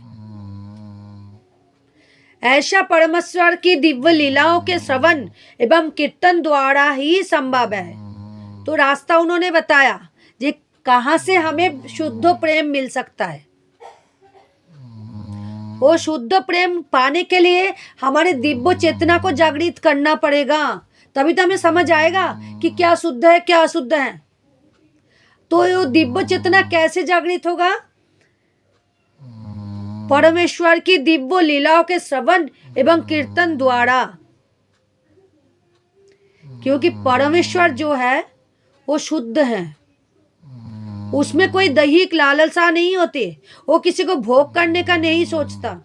ऐसा परमेश्वर की दिव्य लीलाओं के श्रवण एवं कीर्तन द्वारा ही संभव है। तो रास्ता उन्होंने बताया, ये कहाँ से हमें शुद्ध प्रेम मिल सकता है। वो शुद्ध प्रेम पाने के लिए हमारे दिव्य चेतना को जागृत करना पड़ेगा, तभी तो हमें समझ आएगा कि क्या शुद्ध है क्या अशुद्ध है। तो ये दिव्य चेतना कैसे जागृत होगा? परमेश्वर की दिव्य लीलाओं के श्रवण एवं कीर्तन द्वारा। क्योंकि परमेश्वर जो है वो शुद्ध है, उसमें कोई दैहिक लालसा नहीं होती, वो किसी को भोग करने का नहीं सोचता।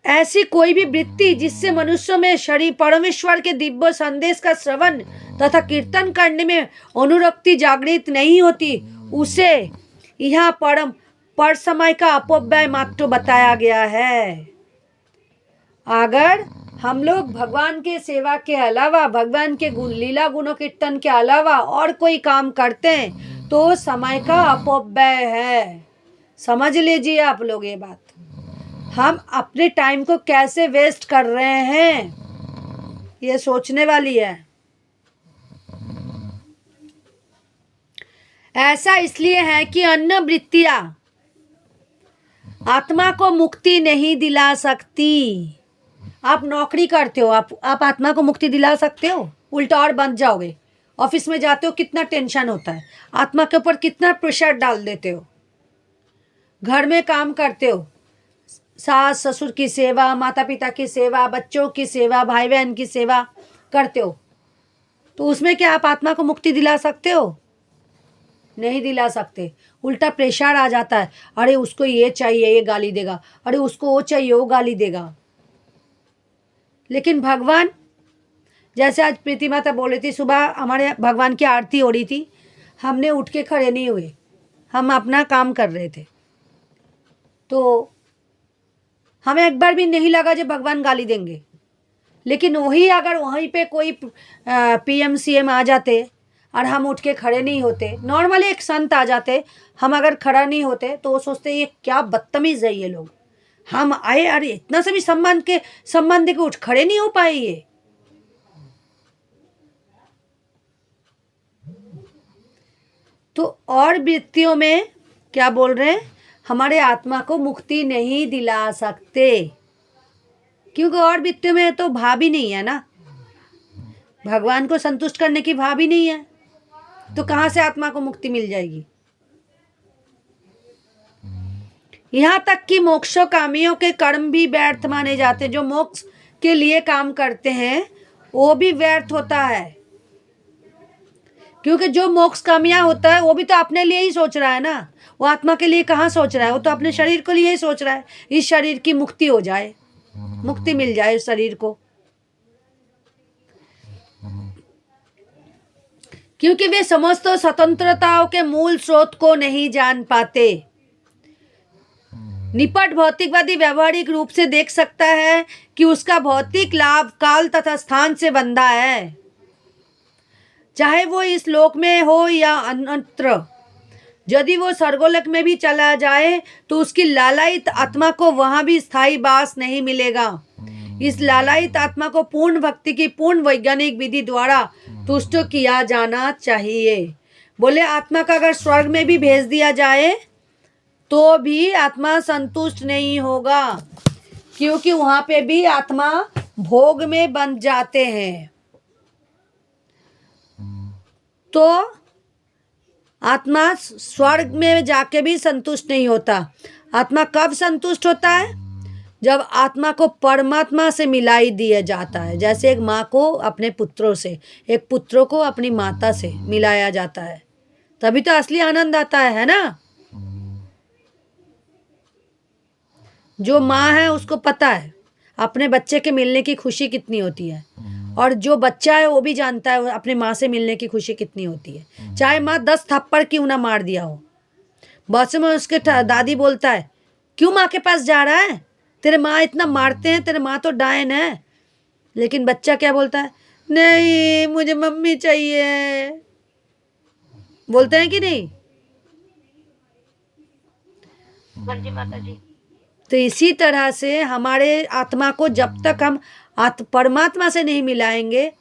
ऐसी कोई भी वृत्ति जिससे मनुष्य में शरीर परमेश्वर के दिव्य संदेश का श्रवण तथा कीर्तन करने में अनुरक्ति जागृत नहीं होती, उसे यहाँ पर समय का अपव्यय मात्र बताया गया है। अगर हम लोग भगवान के सेवा के अलावा, भगवान के लीला गुणों कीर्तन के अलावा और कोई काम करते हैं तो समय का अपव्यय है। समझ लीजिए आप लोग ये बात। हम अपने टाइम को कैसे वेस्ट कर रहे हैं, ये सोचने वाली है। ऐसा इसलिए है कि अन्य वृत्तियां आत्मा को मुक्ति नहीं दिला सकती। आप नौकरी करते हो, आप आत्मा को मुक्ति दिला सकते हो? उल्टा और बंध जाओगे। ऑफिस में जाते हो, कितना टेंशन होता है, आत्मा के ऊपर कितना प्रेशर डाल देते हो। घर में काम करते हो, सास ससुर की सेवा, माता पिता की सेवा, बच्चों की सेवा, भाई बहन की सेवा करते हो, तो उसमें क्या आप आत्मा को मुक्ति दिला सकते हो? नहीं दिला सकते। उल्टा प्रेशर आ जाता है, अरे उसको ये चाहिए ये गाली देगा, अरे उसको वो चाहिए वो गाली देगा। लेकिन भगवान, जैसे आज प्रीति माता बोल रही थी, सुबह हमारे भगवान की आरती हो रही थी, हमने उठ के खड़े नहीं हुए, हम अपना काम कर रहे थे। तो हमें एक बार भी नहीं लगा जब भगवान गाली देंगे। लेकिन वही अगर वहीं पे कोई पीएम सीएम आ जाते और हम उठ के खड़े नहीं होते, नॉर्मली एक संत आ जाते, हम अगर खड़ा नहीं होते तो वो सोचते ये क्या बदतमीज है ये लोग, हम आए अरे इतना से भी सम्मान दे के उठ खड़े नहीं हो पाए ये। तो और वृत्तियों में क्या बोल रहे हैं, हमारे आत्मा को मुक्ति नहीं दिला सकते, क्योंकि और वृत्तियों में तो भाव ही नहीं है ना, भगवान को संतुष्ट करने की भाव ही नहीं है, तो कहाँ से आत्मा को मुक्ति मिल जाएगी। यहाँ तक कि मोक्षकामियों के कर्म भी व्यर्थ माने जाते हैं। जो मोक्ष के लिए काम करते हैं वो भी व्यर्थ होता है, क्योंकि जो मोक्ष कामयाब होता है वो भी तो अपने लिए ही सोच रहा है ना, वो आत्मा के लिए कहाँ सोच रहा है, वो तो अपने शरीर के लिए ही सोच रहा है, इस शरीर की मुक्ति हो जाए, मुक्ति मिल जाए इस शरीर को। क्योंकि वे समस्त स्वतंत्रताओं के मूल स्रोत को नहीं जान पाते। निपट भौतिकवादी व्यवहारिक रूप से देख सकता है कि उसका भौतिक लाभ काल तथा स्थान से बंधा है, चाहे वो इस लोक में हो या अन्यत्र। यदि वो स्वर्गलोक में भी चला जाए तो उसकी लालायित आत्मा को वहां भी स्थायी वास नहीं मिलेगा। इस लालायित आत्मा को पूर्ण भक्ति की पूर्ण वैज्ञानिक विधि द्वारा तुष्ट किया जाना चाहिए। बोले आत्मा का अगर स्वर्ग में भी भेज दिया जाए तो भी आत्मा संतुष्ट नहीं होगा, क्योंकि वहां पे भी आत्मा भोग में बंध जाते हैं। तो आत्मा स्वर्ग में जाके भी संतुष्ट नहीं होता। आत्मा कब संतुष्ट होता है? जब आत्मा को परमात्मा से मिलाई दिया जाता है। जैसे एक माँ को अपने पुत्रों से, एक पुत्रों को अपनी माता से मिलाया जाता है, तभी तो असली आनंद आता है ना। जो माँ है उसको पता है अपने बच्चे के मिलने की खुशी कितनी होती है, और जो बच्चा है वो भी जानता है अपने माँ से मिलने की खुशी कितनी होती है, चाहे माँ 10 थप्पड़ क्यों ना मार दिया हो। बहुत समय उसके दादी बोलता है, क्यों माँ के पास जा रहा है, तेरे माँ इतना मारते हैं, तेरे माँ तो डायन है। लेकिन बच्चा क्या बोलता है, नहीं मुझे मम्मी चाहिए। बोलते हैं कि नहीं? हाँ जी माता जी। तो इसी तरह से हमारे आत्मा को जब तक हम परमात्मा से नहीं मिलाएंगे,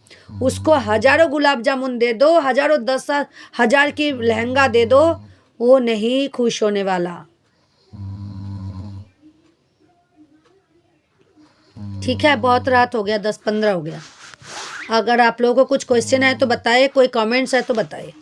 उसको हजारों गुलाब जामुन दे दो, हजारों 10,000 की लहंगा दे दो, वो नहीं खुश होने वाला। ठीक है, बहुत रात हो गया, 10-15 हो गया। अगर आप लोगों को कुछ क्वेश्चन है तो बताइए, कोई कमेंट्स है तो बताइए।